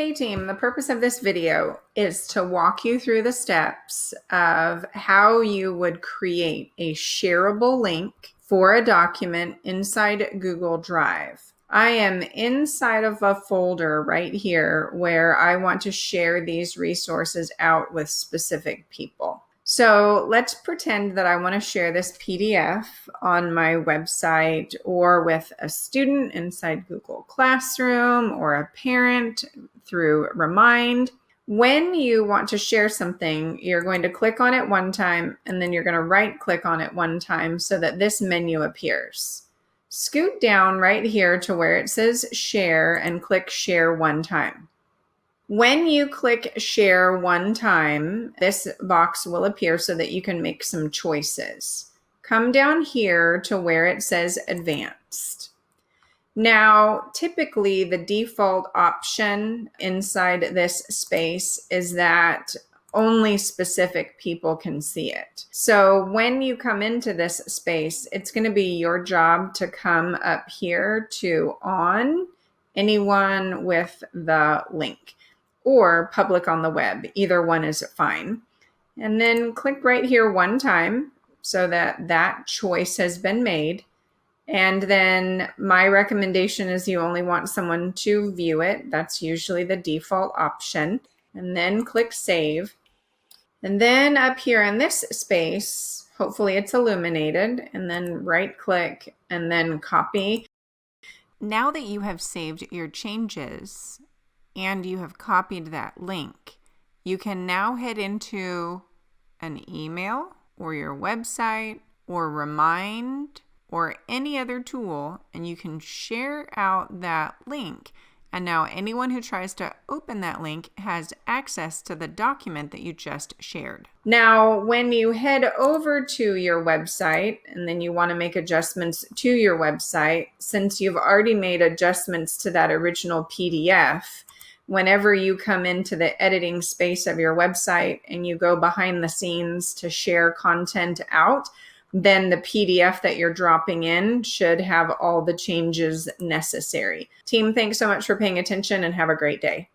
Hey team, the purpose of this video is to walk you through the steps of how you would create a shareable link for a document inside Google Drive. I am inside of a folder right here where I want to share these resources out with specific people. So let's pretend that I want to share this PDF on my website or with a student inside Google Classroom or a parent through Remind. When you want to share something, you're going to click on it one time and then you're going to right click on it one time so that this menu appears. Scoot down right here to where it says share and click share one time. When you click share one time, this box will appear so that you can make some choices. Come down here to where it says advanced. Now, typically the default option inside this space is that only specific people can see it. So when you come into this space, it's going to be your job to come up here to on anyone with the link or public on the web. Either one is fine. And then click right here one time so that that choice has been made. And then my recommendation is you only want someone to view it. That's usually the default option. And then click save. And then up here in this space, hopefully it's illuminated, and then right click and then copy. Now that you have saved your changes and you have copied that link, you can now head into an email or your website or Remind or any other tool, and you can share out that link. And now anyone who tries to open that link has access to the document that you just shared. Now, when you head over to your website and then you want to make adjustments to your website, since you've already made adjustments to that original PDF, whenever you come into the editing space of your website and you go behind the scenes to share content out, then the PDF that you're dropping in should have all the changes necessary. Team, thanks so much for paying attention and have a great day.